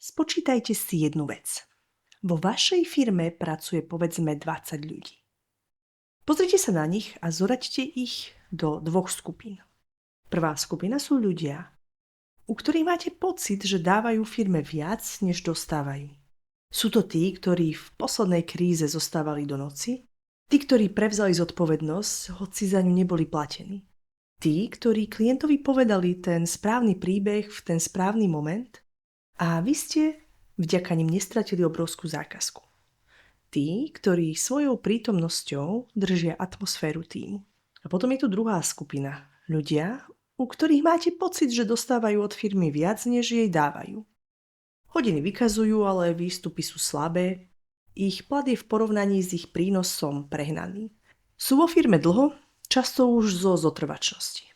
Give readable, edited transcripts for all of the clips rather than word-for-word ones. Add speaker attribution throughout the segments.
Speaker 1: Spočítajte si jednu vec. Vo vašej firme pracuje povedzme 20 ľudí. Pozrite sa na nich a zoraďte ich do dvoch skupín. Prvá skupina sú ľudia, u ktorých máte pocit, že dávajú firme viac, než dostávajú. Sú to tí, ktorí v poslednej kríze zostávali do noci, tí, ktorí prevzali zodpovednosť, hoci za ňu neboli platení. Tí, ktorí klientovi povedali ten správny príbeh v ten správny moment a vy ste vďaka nim nestratili obrovskú zákazku. Tí, ktorí svojou prítomnosťou držia atmosféru tímu. A potom je tu druhá skupina. Ľudia, u ktorých máte pocit, že dostávajú od firmy viac, než jej dávajú. Hodiny vykazujú, ale výstupy sú slabé. Ich plat je v porovnaní s ich prínosom prehnaný. Sú vo firme dlho, často už zo zotrvačnosti.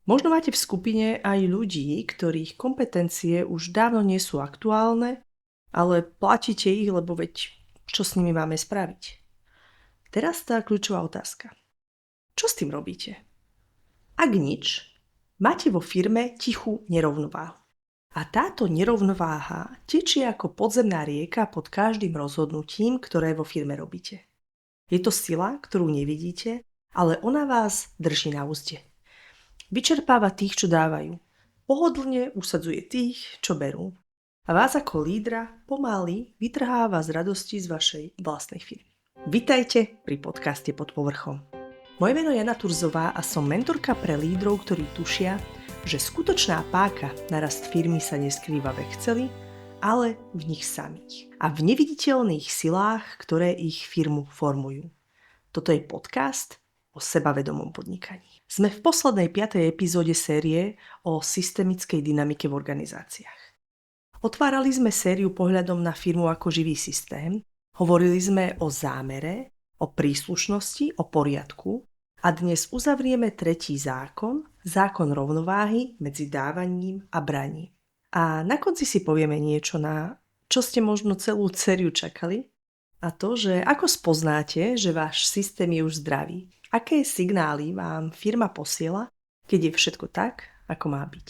Speaker 1: Možno máte v skupine aj ľudí, ktorých kompetencie už dávno nie sú aktuálne, ale platíte ich, lebo veď čo s nimi máme spraviť? Teraz tá kľúčová otázka. Čo s tým robíte? Ak nič, máte vo firme tichú nerovnováhu. A táto nerovnováha tečie ako podzemná rieka pod každým rozhodnutím, ktoré vo firme robíte. Je to sila, ktorú nevidíte, ale ona vás drží na úzde. Vyčerpáva tých, čo dávajú. Pohodlne usadzuje tých, čo berú. A vás ako lídra pomaly vytrháva z radosti z vašej vlastnej firmy. Vitajte pri podcaste Pod povrchom. Moje meno je Jana Turzová a som mentorka pre lídrov, ktorí tušia, že skutočná páka na rast firmy sa neskrýva v Exceli, ale v nich samých a v neviditeľných silách, ktoré ich firmu formujú. Toto je podcast o sebavedomom podnikaní. Sme v poslednej 5. epizóde série o systemickej dynamike v organizáciách. Otvárali sme sériu pohľadom na firmu ako živý systém, hovorili sme o zámere, o príslušnosti, o poriadku a dnes uzavrieme tretí zákon, zákon rovnováhy medzi dávaním a braním. A na konci si povieme niečo, na čo ste možno celú sériu čakali, a to, že ako spoznáte, že váš systém je už zdravý. Aké signály vám firma posiela, keď je všetko tak, ako má byť.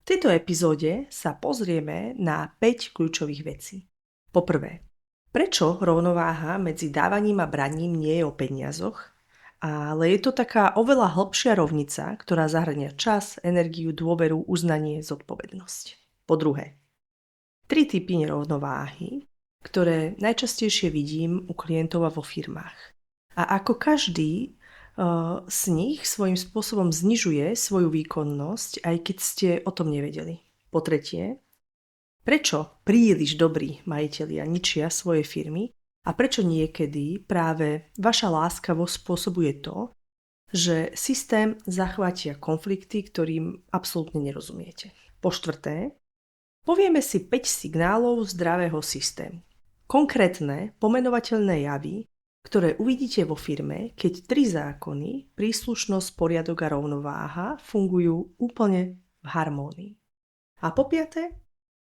Speaker 1: V tejto epizóde sa pozrieme na 5 kľúčových vecí. Poprvé, prečo rovnováha medzi dávaním a braním nie je o peniazoch, ale je to taká oveľa hlbšia rovnica, ktorá zahŕňa čas, energiu, dôveru, uznanie, zodpovednosť. Po druhé, 3 typy nerovnováhy, ktoré najčastejšie vidím u klientov a vo firmách. A ako každý z nich svojím spôsobom znižuje svoju výkonnosť, aj keď ste o tom nevedeli. Po tretie, prečo príliš dobrí majitelia ničia svoje firmy a prečo niekedy práve vaša láskavosť spôsobuje to, že systém zachvátia konflikty, ktorým absolútne nerozumiete. Po štvrté, povieme si 5 signálov zdravého systému. Konkrétne, pomenovateľné javy, ktoré uvidíte vo firme, keď 3 zákony, príslušnosť, poriadok a rovnováha fungujú úplne v harmónii. A po piate,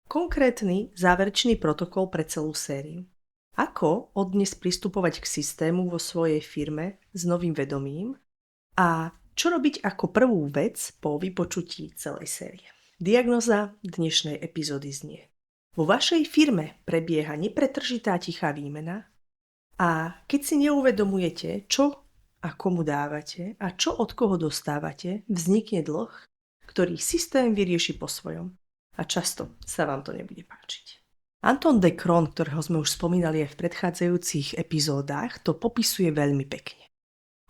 Speaker 1: konkrétny záverečný protokol pre celú sériu. Ako odnes pristupovať k systému vo svojej firme s novým vedomím a čo robiť ako prvú vec po vypočutí celej série. Diagnóza dnešnej epizódy znie. Vo vašej firme prebieha nepretržitá tichá výmena a keď si neuvedomujete, čo a komu dávate a čo od koho dostávate, vznikne dlh, ktorý systém vyrieši po svojom. A často sa vám to nebude páčiť. Anton de Croo, ktorého sme už spomínali aj v predchádzajúcich epizódach, to popisuje veľmi pekne.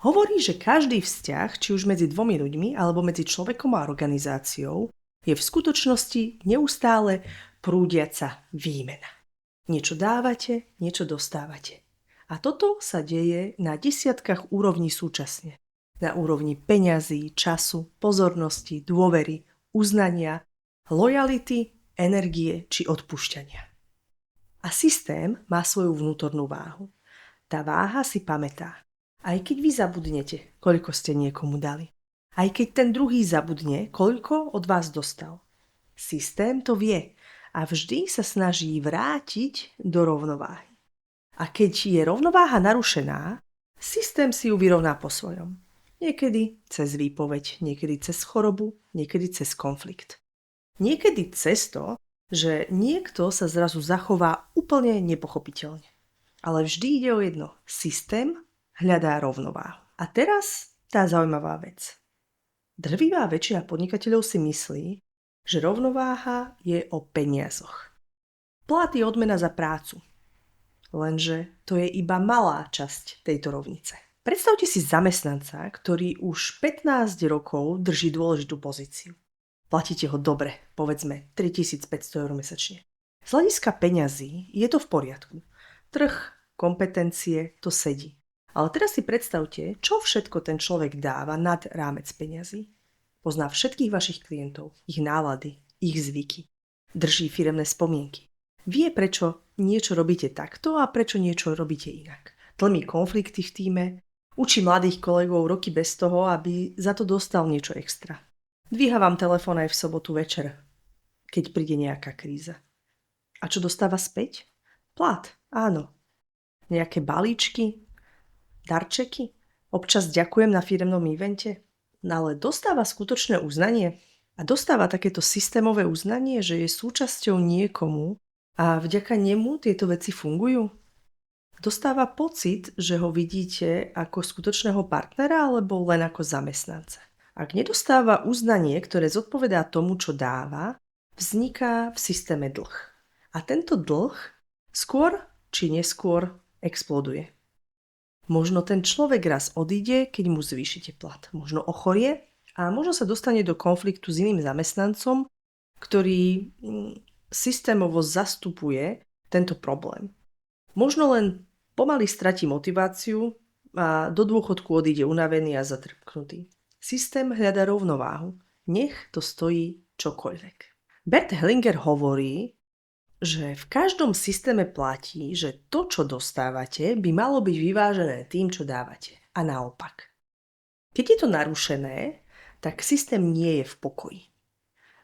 Speaker 1: Hovorí, že každý vzťah, či už medzi dvomi ľuďmi alebo medzi človekom a organizáciou, je v skutočnosti neustále prúdiaca výmena. Niečo dávate, niečo dostávate. A toto sa deje na desiatkách úrovní súčasne. Na úrovni peňazí, času, pozornosti, dôvery, uznania, lojality, energie či odpúšťania. A systém má svoju vnútornú váhu. Tá váha si pamätá. Aj keď vy zabudnete, koľko ste niekomu dali. Aj keď ten druhý zabudne, koľko od vás dostal. Systém to vie a vždy sa snaží vrátiť do rovnováhy. A keď je rovnováha narušená, systém si ju vyrovná po svojom. Niekedy cez výpoveď, niekedy cez chorobu, niekedy cez konflikt. Niekedy cez to, že niekto sa zrazu zachová úplne nepochopiteľne. Ale vždy ide o jedno. Systém hľadá rovnováhu. A teraz tá zaujímavá vec. Drvivá väčšina podnikateľov si myslí, že rovnováha je o peniazoch. Plat je odmena za prácu. Lenže to je iba malá časť tejto rovnice. Predstavte si zamestnanca, ktorý už 15 rokov drží dôležitú pozíciu. Platíte ho dobre, povedzme 3500 eur mesačne. Z hľadiska peňazí je to v poriadku. Trh, kompetencie, to sedí. Ale teraz si predstavte, čo všetko ten človek dáva nad rámec peňazí. Pozná všetkých vašich klientov, ich nálady, ich zvyky. Drží firemné spomienky. Vie, prečo niečo robíte takto a prečo niečo robíte inak. Tlmí konflikty v tíme, učí mladých kolegov roky bez toho, aby za to dostal niečo extra. Dvíha vám telefón aj v sobotu večer, keď príde nejaká kríza. A čo dostáva späť? Plat, áno. Nejaké balíčky, darčeky? Občas ďakujem na firemnom evente? No ale dostáva skutočné uznanie? A dostáva takéto systémové uznanie, že je súčasťou niekomu a vďaka nemu tieto veci fungujú? Dostáva pocit, že ho vidíte ako skutočného partnera alebo len ako zamestnanca? Ak nedostáva uznanie, ktoré zodpovedá tomu, čo dáva, vzniká v systéme dlh. A tento dlh skôr či neskôr exploduje. Možno ten človek raz odíde, keď mu zvýšite plat. Možno ochorie a možno sa dostane do konfliktu s iným zamestnancom, ktorý systémovo zastupuje tento problém. Možno len pomaly stratí motiváciu a do dôchodku odíde unavený a zatrpknutý. Systém hľadá rovnováhu. Nech to stojí čokoľvek. Bert Hellinger hovorí, že v každom systéme platí, že to, čo dostávate, by malo byť vyvážené tým, čo dávate. A naopak. Keď je to narušené, tak systém nie je v pokoji.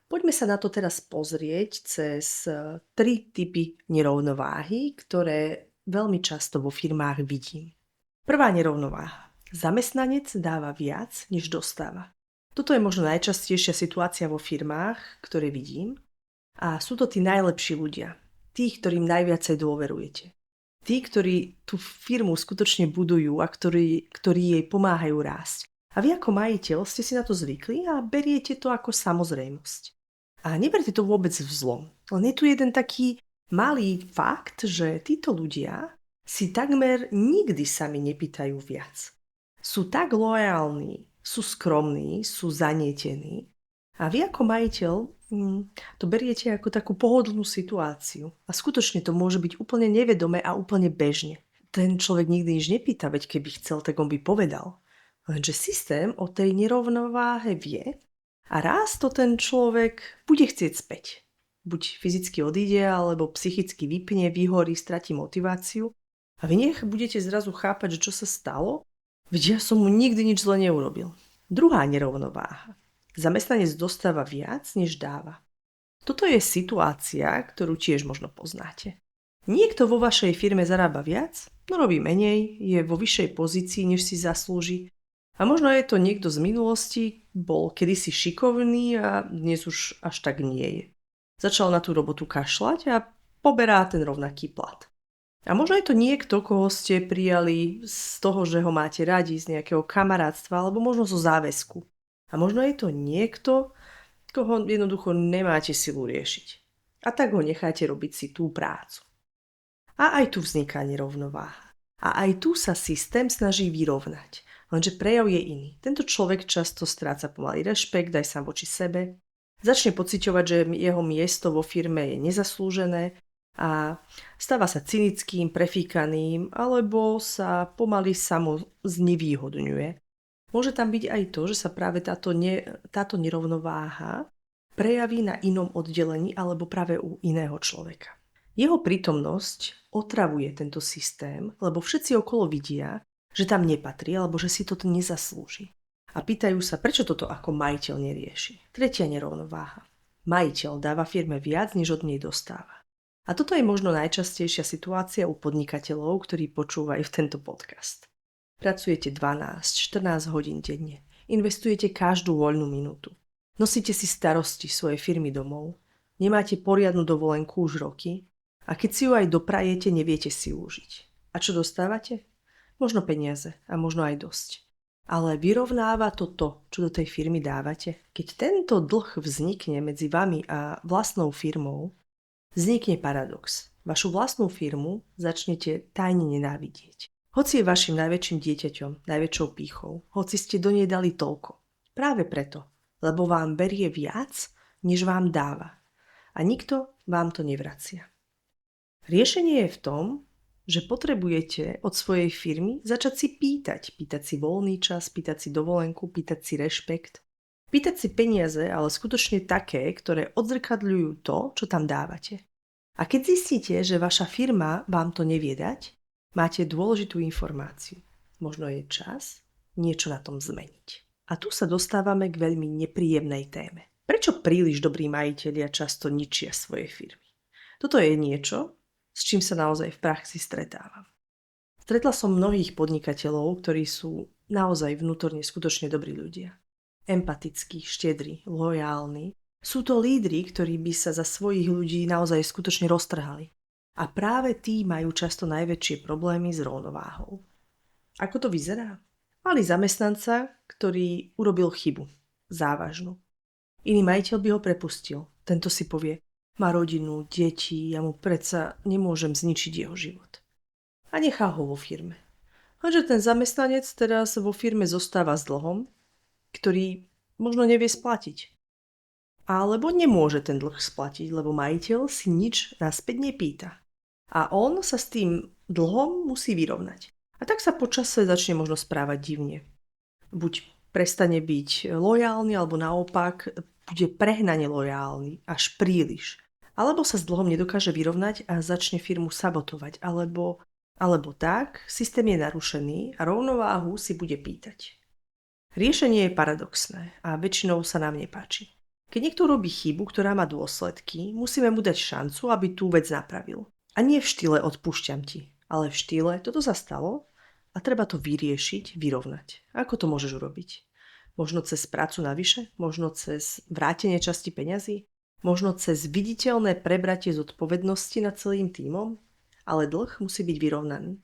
Speaker 1: Poďme sa na to teraz pozrieť cez 3 typy nerovnováhy, ktoré veľmi často vo firmách vidím. Prvá nerovnováha. Zamestnanec dáva viac, než dostáva. Toto je možno najčastejšia situácia vo firmách, ktoré vidím. A sú to tí najlepší ľudia. Tí, ktorým najviacej dôverujete. Tí, ktorí tú firmu skutočne budujú a ktorí jej pomáhajú rásť. A vy ako majiteľ ste si na to zvykli a beriete to ako samozrejmosť. A neberte to vôbec v zlom. Len je tu jeden taký malý fakt, že títo ľudia si takmer nikdy sami nepýtajú viac. Sú tak loajálni, sú skromní, sú zanietení. A vy ako majiteľ to beriete ako takú pohodlnú situáciu. A skutočne to môže byť úplne nevedomé a úplne bežne. Ten človek nikdy nič nepýta, veď keby chcel, tak on by povedal. Lenže systém o tej nerovnováhe vie a raz to ten človek bude chcieť späť. Buď fyzicky odíde, alebo psychicky vypne, vyhorí, stratí motiváciu. A vy nech budete zrazu chápať, že čo sa stalo, veď ja som mu nikdy nič zle neurobil. Druhá nerovnováha. Zamestnanec dostáva viac, než dáva. Toto je situácia, ktorú tiež možno poznáte. Niekto vo vašej firme zarába viac, no robí menej, je vo vyššej pozícii, než si zaslúži. A možno je to niekto z minulosti, bol kedysi šikovný a dnes už až tak nie je. Začal na tú robotu kašľať a poberá ten rovnaký plat. A možno je to niekto, koho ste prijali z toho, že ho máte radi, z nejakého kamarátstva, alebo možno zo záväzku. A možno je to niekto, koho jednoducho nemáte silu riešiť. A tak ho necháte robiť si tú prácu. A aj tu vzniká nerovnováha. A aj tu sa systém snaží vyrovnať. Lenže prejav je iný. Tento človek často stráca pomaly rešpekt aj sám voči sebe. Začne pociťovať, že jeho miesto vo firme je nezaslúžené a stáva sa cynickým, prefíkaným alebo sa pomaly samo znevýhodňuje. Môže tam byť aj to, že sa práve táto nerovnováha prejaví na inom oddelení alebo práve u iného človeka. Jeho prítomnosť otravuje tento systém, lebo všetci okolo vidia, že tam nepatrí alebo že si toto nezaslúži. A pýtajú sa, prečo toto ako majiteľ nerieši. Tretia nerovnováha. Majiteľ dáva firme viac, než od nej dostáva. A toto je možno najčastejšia situácia u podnikateľov, ktorí počúvajú tento podcast. Pracujete 12-14 hodín denne. Investujete každú voľnú minútu. Nosíte si starosti svojej firmy domov. Nemáte poriadnu dovolenku už roky a keď si ju aj doprajete, neviete si ju užiť. A čo dostávate? Možno peniaze a možno aj dosť. Ale vyrovnáva to, čo do tej firmy dávate. Keď tento dlh vznikne medzi vami a vlastnou firmou, vznikne paradox. Vašu vlastnú firmu začnete tajne nenávidieť. Hoci je vašim najväčším dieťaťom, najväčšou pýchou, hoci ste do nej dali toľko. Práve preto, lebo vám berie viac, než vám dáva. A nikto vám to nevracia. Riešenie je v tom, že potrebujete od svojej firmy začať si pýtať. Pýtať si voľný čas, pýtať si dovolenku, pýtať si rešpekt. Pýtať si peniaze, ale skutočne také, ktoré odzrkadľujú to, čo tam dávate. A keď zistíte, že vaša firma vám to nevie dať, máte dôležitú informáciu. Možno je čas niečo na tom zmeniť. A tu sa dostávame k veľmi nepríjemnej téme. Prečo príliš dobrí majitelia často ničia svoje firmy? Toto je niečo, s čím sa naozaj v praxi stretávam. Stretla som mnohých podnikateľov, ktorí sú naozaj vnútorne skutočne dobrí ľudia. Empatickí, štedrí, lojálni. Sú to lídri, ktorí by sa za svojich ľudí naozaj skutočne roztrhali. A práve tí majú často najväčšie problémy s rovnováhou. Ako to vyzerá? Mali zamestnanca, ktorý urobil chybu. Závažnú. Iný majiteľ by ho prepustil. Tento si povie, má rodinu, deti, ja mu predsa nemôžem zničiť jeho život. A nechá ho vo firme. Lenže ten zamestnanec teraz vo firme zostáva s dlhom, ktorý možno nevie splatiť. Alebo nemôže ten dlh splatiť, lebo majiteľ si nič naspäť nepýta. A on sa s tým dlhom musí vyrovnať. A tak sa počase začne možno správať divne. Buď prestane byť lojálny, alebo naopak bude prehnane lojálny, až príliš. Alebo sa s dlhom nedokáže vyrovnať a začne firmu sabotovať. Alebo tak, systém je narušený a rovnováhu si bude pýtať. Riešenie je paradoxné a väčšinou sa nám nepáči. Keď niekto robí chybu, ktorá má dôsledky, musíme mu dať šancu, aby tú vec napravil. A nie v štýle odpúšťam ti, ale v štýle toto sa stalo a treba to vyriešiť, vyrovnať. Ako to môžeš urobiť? Možno cez prácu navyše? Možno cez vrátenie časti peňazí? Možno cez viditeľné prebratie zodpovednosti nad celým tímom? Ale dlh musí byť vyrovnaný.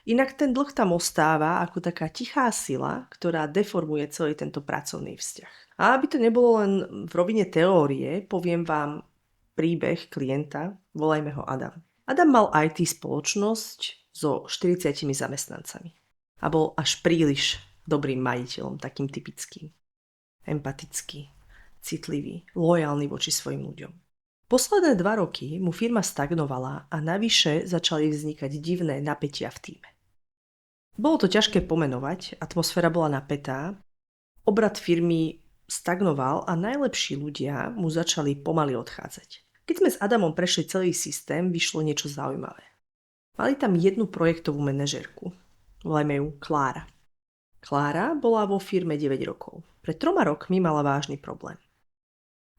Speaker 1: Inak ten dlh tam ostáva ako taká tichá sila, ktorá deformuje celý tento pracovný vzťah. A aby to nebolo len v rovine teórie, poviem vám príbeh klienta, volajme ho Adam. Adam mal IT spoločnosť so 40 zamestnancami a bol až príliš dobrým majiteľom, takým typickým. Empatický, citlivý, lojálny voči svojim ľuďom. Posledné 2 roky mu firma stagnovala a navyše začali vznikať divné napätia v tíme. Bolo to ťažké pomenovať, atmosféra bola napätá, obrat firmy stagnoval a najlepší ľudia mu začali pomaly odchádzať. Keď sme s Adamom prešli celý systém, vyšlo niečo zaujímavé. Mali tam jednu projektovú manažérku. Volajme ju Klára. Klára bola vo firme 9 rokov. Pred 3 rokmi mala vážny problém.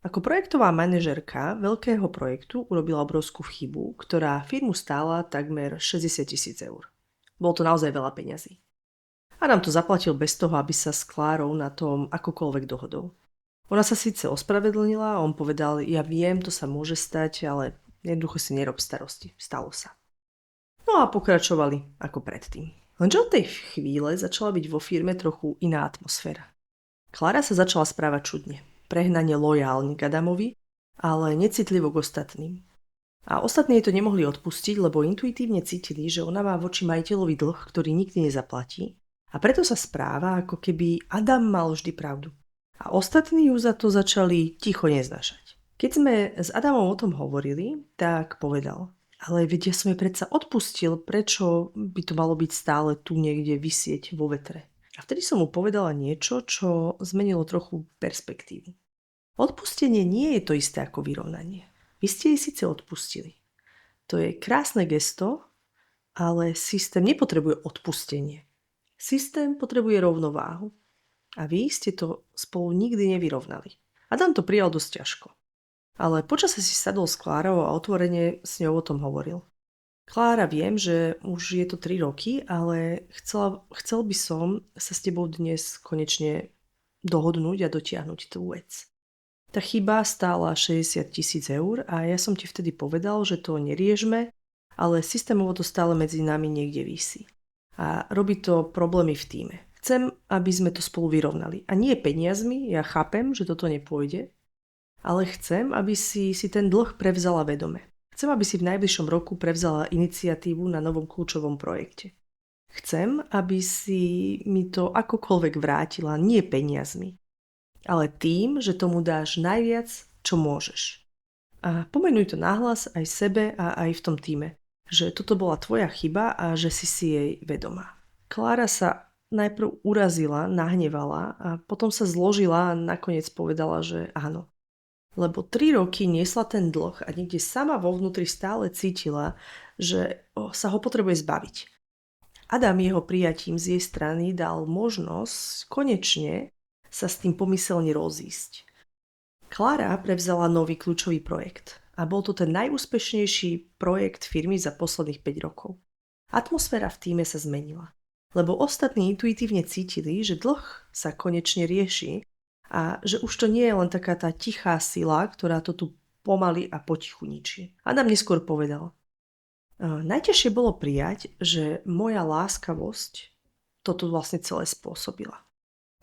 Speaker 1: Ako projektová manažérka veľkého projektu urobila obrovskú chybu, ktorá firmu stála takmer 60 000 eur. Bolo to naozaj veľa peňazí. Adam to zaplatil bez toho, aby sa s Klárou na tom akokoľvek dohodol. Ona sa síce ospravedlnila, on povedal, ja viem, to sa môže stať, ale jednoducho si nerob starosti. Stalo sa. No a pokračovali ako predtým. Lenže od tej chvíle začala byť vo firme trochu iná atmosféra. Klára sa začala správať čudne. Prehnane lojálne k Adamovi, ale necitlivo k ostatným. A ostatní jej to nemohli odpustiť, lebo intuitívne cítili, že ona má voči majiteľovi dlh, ktorý nikdy nezaplatí. A preto sa správa, ako keby Adam mal vždy pravdu. A ostatní ju za to začali ticho neznášať. Keď sme s Adamom o tom hovorili, tak povedal, ale veď ja som jej predsa odpustil, prečo by to malo byť stále tu niekde visieť vo vetre. A vtedy som mu povedala niečo, čo zmenilo trochu perspektívu. Odpustenie nie je to isté ako vyrovnanie. Vy ste jej síce odpustili. To je krásne gesto, ale systém nepotrebuje odpustenie. Systém potrebuje rovnováhu. A vy ste to spolu nikdy nevyrovnali. Adam to prijal dosť ťažko. Ale počase si sadol s Klárou a otvorene s ňou o tom hovoril. Klára, viem, že už je to 3 roky, ale chcel by som sa s tebou dnes konečne dohodnúť a dotiahnuť tú vec. Tá chyba stála 60 000 eur a ja som ti vtedy povedal, že to neriežme, ale systémovo to stále medzi nami niekde visí. A robí to problémy v tíme. Chcem, aby sme to spolu vyrovnali. A nie peniazmi, ja chápem, že toto nepôjde, ale chcem, aby si ten dlh prevzala vedome. Chcem, aby si v najbližšom roku prevzala iniciatívu na novom kľúčovom projekte. Chcem, aby si mi to akokoľvek vrátila, nie peniazmi, ale tým, že tomu dáš najviac, čo môžeš. A pomenuj to nahlas aj sebe a aj v tom tíme, že toto bola tvoja chyba a že si jej vedomá. Klára sa najprv urazila, nahnevala a potom sa zložila a nakoniec povedala, že áno. Lebo 3 roky niesla ten dlh a niekde sama vo vnútri stále cítila, že sa ho potrebuje zbaviť. Adam jeho prijatím z jej strany dal možnosť konečne sa s tým pomyselne rozísť. Klára prevzala nový kľúčový projekt a bol to ten najúspešnejší projekt firmy za posledných 5 rokov. Atmosféra v tíme sa zmenila, lebo ostatní intuitívne cítili, že dlh sa konečne rieši a že už to nie je len taká tá tichá sila, ktorá to tu pomaly a potichu ničí. Adam neskôr povedal: najťažšie bolo prijať, že moja láskavosť toto vlastne celé spôsobila.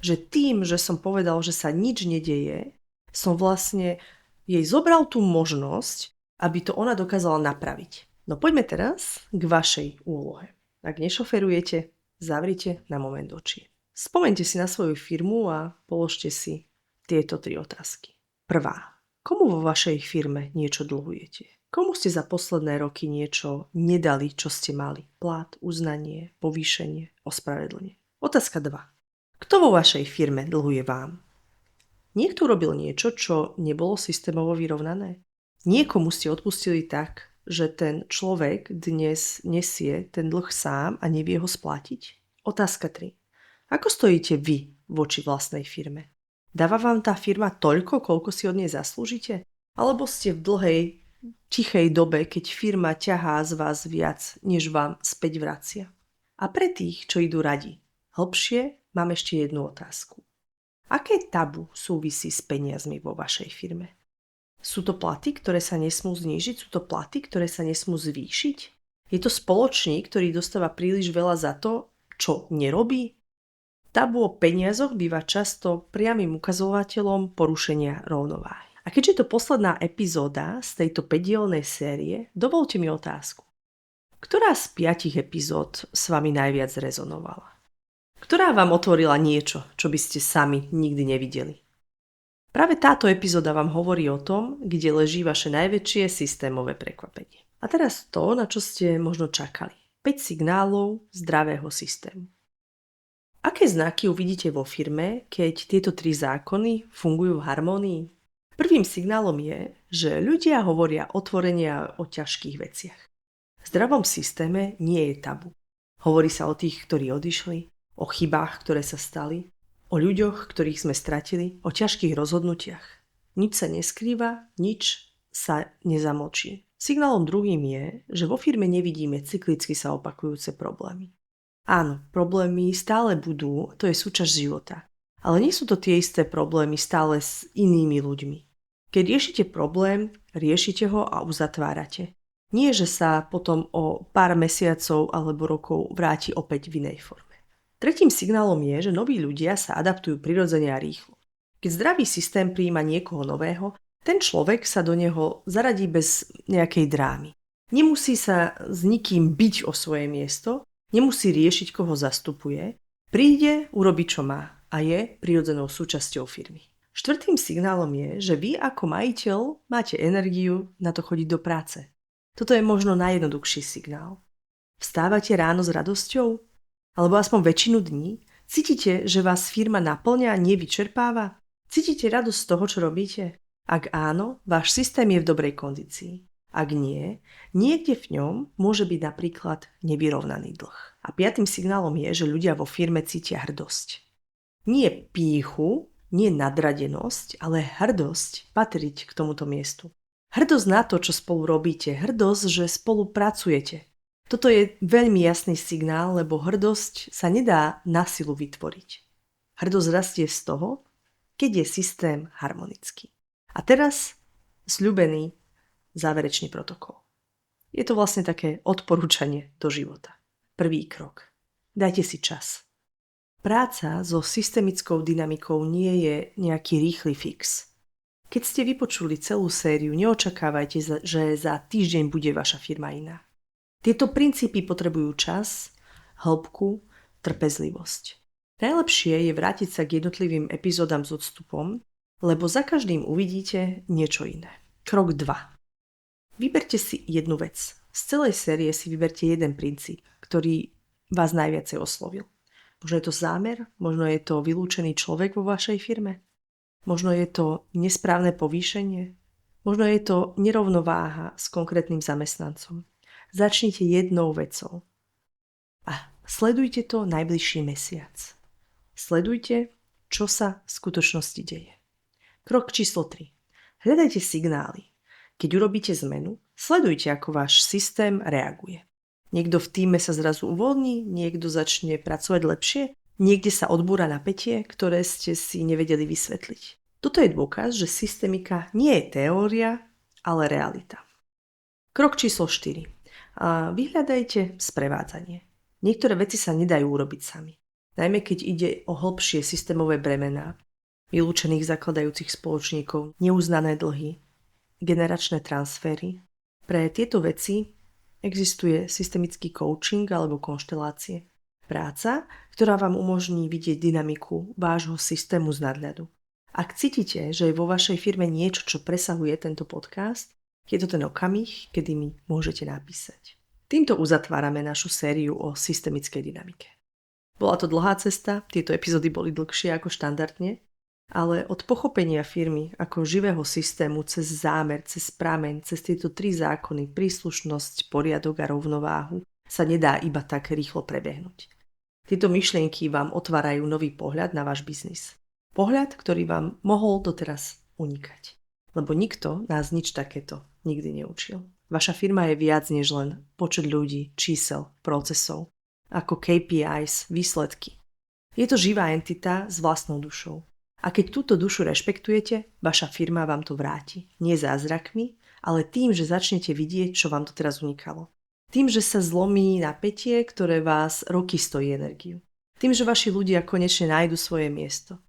Speaker 1: Že tým, že som povedal, že sa nič nedeje, som vlastne jej zobral tú možnosť, aby to ona dokázala napraviť. No poďme teraz k vašej úlohe. Ak nešoferujete, zavrite na moment oči. Spomeňte si na svoju firmu a položte si tieto 3 otázky. Prvá. Komu vo vašej firme niečo dlhujete? Komu ste za posledné roky niečo nedali, čo ste mali? Plat, uznanie, povýšenie, ospravedlnenie. Otázka 2. Kto vo vašej firme dlhuje vám? Niekto urobil niečo, čo nebolo systémovo vyrovnané? Niekomu ste odpustili tak, že ten človek dnes nesie ten dlh sám a nevie ho splatiť? Otázka 3. Ako stojíte vy voči vlastnej firme? Dáva vám tá firma toľko, koľko si od nej zaslúžite? Alebo ste v dlhej, tichej dobe, keď firma ťahá z vás viac, než vám späť vracia? A pre tých, čo idú radi, hlbšie, mám ešte jednu otázku. Aké tabu súvisí s peniazmi vo vašej firme? Sú to platy, ktoré sa nesmú znížiť? Sú to platy, ktoré sa nesmú zvýšiť? Je to spoločník, ktorý dostáva príliš veľa za to, čo nerobí? Tabu o peniazoch býva často priamym ukazovateľom porušenia rovnováhy. A keďže je to posledná epizóda z tejto 5-dielnej série, dovolte mi otázku. Ktorá z 5 epizód s vami najviac rezonovala? Ktorá vám otvorila niečo, čo by ste sami nikdy nevideli? Práve táto epizóda vám hovorí o tom, kde leží vaše najväčšie systémové prekvapenie. A teraz to, na čo ste možno čakali. 5 signálov zdravého systému. Aké znaky uvidíte vo firme, keď tieto 3 zákony fungujú v harmónii? Prvým signálom je, že ľudia hovoria otvorene o ťažkých veciach. V zdravom systéme nie je tabu. Hovorí sa o tých, ktorí odišli, o chybách, ktoré sa stali, o ľuďoch, ktorých sme stratili, o ťažkých rozhodnutiach. Nič sa neskrýva, nič sa nezamlčí. Signálom druhým je, že vo firme nevidíme cyklicky sa opakujúce problémy. Áno, problémy stále budú, to je súčasť života. Ale nie sú to tie isté problémy stále s inými ľuďmi. Keď riešite problém, riešite ho a uzatvárate. Nie, že sa potom o pár mesiacov alebo rokov vráti opäť v inej forme. Tretím signálom je, že noví ľudia sa adaptujú prirodzene a rýchlo. Keď zdravý systém prijíma niekoho nového, ten človek sa do neho zaradí bez nejakej drámy. Nemusí sa s nikým biť o svoje miesto, nemusí riešiť, koho zastupuje, príde, urobí, čo má a je prirodzenou súčasťou firmy. Štvrtým signálom je, že vy ako majiteľ máte energiu na to chodiť do práce. Toto je možno najjednoduchší signál. Vstávate ráno s radosťou? Alebo aspoň väčšinu dní? Cítite, že vás firma naplňa a nevyčerpáva? Cítite radosť z toho, čo robíte? Ak áno, váš systém je v dobrej kondícii. Ak nie, niekde v ňom môže byť napríklad nevyrovnaný dlh. A piatým signálom je, že ľudia vo firme cítia hrdosť. Nie pýchu, nie nadradenosť, ale hrdosť patriť k tomuto miestu. Hrdosť na to, čo spolu robíte, hrdosť, že spolupracujete. Toto je veľmi jasný signál, lebo hrdosť sa nedá na silu vytvoriť. Hrdosť rastie z toho, keď je systém harmonický. A teraz sľúbený záverečný protokol. Je to vlastne také odporúčanie do života. Prvý krok. Dajte si čas. Práca so systemickou dynamikou nie je nejaký rýchly fix. Keď ste vypočuli celú sériu, neočakávajte, že za týždeň bude vaša firma iná. Tieto princípy potrebujú čas, hĺbku, trpezlivosť. Najlepšie je vrátiť sa k jednotlivým epizódam s odstupom, lebo za každým uvidíte niečo iné. Krok 2. Vyberte si jednu vec. Z celej série si vyberte jeden princíp, ktorý vás najviacej oslovil. Možno je to zámer, možno je to vylúčený človek vo vašej firme, možno je to nesprávne povýšenie, možno je to nerovnováha s konkrétnym zamestnancom. Začnite jednou vecou a sledujte to najbližší mesiac. Sledujte, čo sa v skutočnosti deje. Krok číslo 3. Hľadajte signály. Keď urobíte zmenu, sledujte, ako váš systém reaguje. Niekto v tíme sa zrazu uvoľní, niekto začne pracovať lepšie, niekde sa odbúra napätie, ktoré ste si nevedeli vysvetliť. Toto je dôkaz, že systemika nie je teória, ale realita. Krok číslo 4. Vyhľadajte sprevádzanie. Niektoré veci sa nedajú urobiť sami. Najmä keď ide o hlbšie systémové bremená, vylúčených zakladajúcich spoločníkov, neuznané dlhy, generačné transfery. Pre tieto veci existuje systemický coaching alebo konštelácie. Práca, ktorá vám umožní vidieť dynamiku vášho systému z nadhľadu. Ak cítite, že je vo vašej firme niečo, čo presahuje tento podcast, je to ten okamih, kedy mi môžete napísať. Týmto uzatvárame našu sériu o systemickej dynamike. Bola to dlhá cesta, tieto epizódy boli dlhšie ako štandardne, ale od pochopenia firmy ako živého systému cez zámer, cez prameň, cez tieto 3 zákony, príslušnosť, poriadok a rovnováhu sa nedá iba tak rýchlo prebehnúť. Tieto myšlienky vám otvárajú nový pohľad na váš biznis. Pohľad, ktorý vám mohol doteraz unikať. Lebo nikto nás nič takéto nikdy neučil. Vaša firma je viac než len počet ľudí, čísel, procesov, ako KPIs, výsledky. Je to živá entita s vlastnou dušou. A keď túto dušu rešpektujete, vaša firma vám to vráti. Nie zázrakmi, ale tým, že začnete vidieť, čo vám to teraz unikalo. Tým, že sa zlomí napätie, ktoré vás roky stojí energiu. Tým, že vaši ľudia konečne nájdu svoje miesto.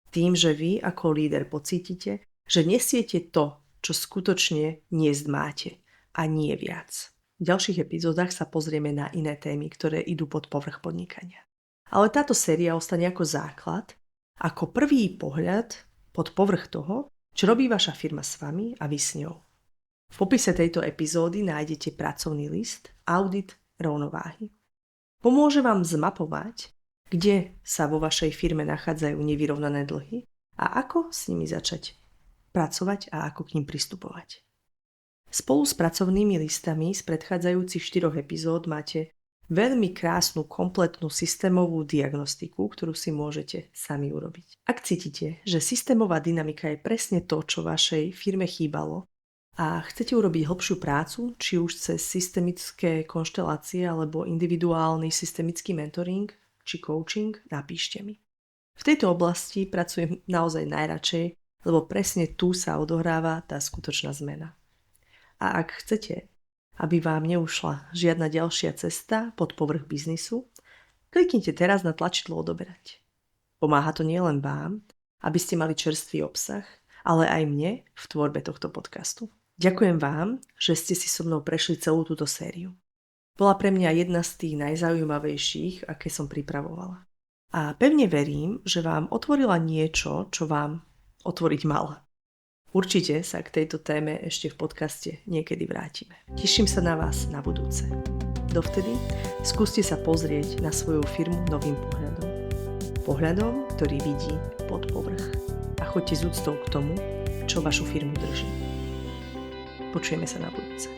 Speaker 1: Tým, že vy ako líder pocítite, že nesiete to, čo skutočne niesť máte a nie viac. V ďalších epizódach sa pozrieme na iné témy, ktoré idú pod povrch podnikania. Ale táto séria ostane ako základ, ako prvý pohľad pod povrch toho, čo robí vaša firma s vami a vy s ňou. V popise tejto epizódy nájdete pracovný list, audit rovnováhy. Pomôže vám zmapovať, kde sa vo vašej firme nachádzajú nevyrovnané dlhy a ako s nimi začať pracovať a ako k ním pristupovať. Spolu s pracovnými listami z predchádzajúcich 4 epizód máte veľmi krásnu, kompletnú systémovú diagnostiku, ktorú si môžete sami urobiť. Ak cítite, že systémová dynamika je presne to, čo vašej firme chýbalo a chcete urobiť hlbšiu prácu, či už cez systemické konštelácie alebo individuálny systemický mentoring či coaching, napíšte mi. V tejto oblasti pracujem naozaj najradšej, lebo presne tu sa odohráva tá skutočná zmena. A ak chcete, aby vám neušla žiadna ďalšia cesta pod povrch biznisu, kliknite teraz na tlačidlo odoberať. Pomáha to nielen vám, aby ste mali čerstvý obsah, ale aj mne v tvorbe tohto podcastu. Ďakujem vám, že ste si so mnou prešli celú túto sériu. Bola pre mňa jedna z tých najzaujímavejších, aké som pripravovala. A pevne verím, že vám otvorila niečo, čo vám otvoriť mala. Určite sa k tejto téme ešte v podcaste niekedy vrátime. Teším sa na vás na budúce. Dovtedy skúste sa pozrieť na svoju firmu novým pohľadom. Pohľadom, ktorý vidí pod povrch. A choďte s úctou k tomu, čo vašu firmu drží. Počujeme sa na budúce.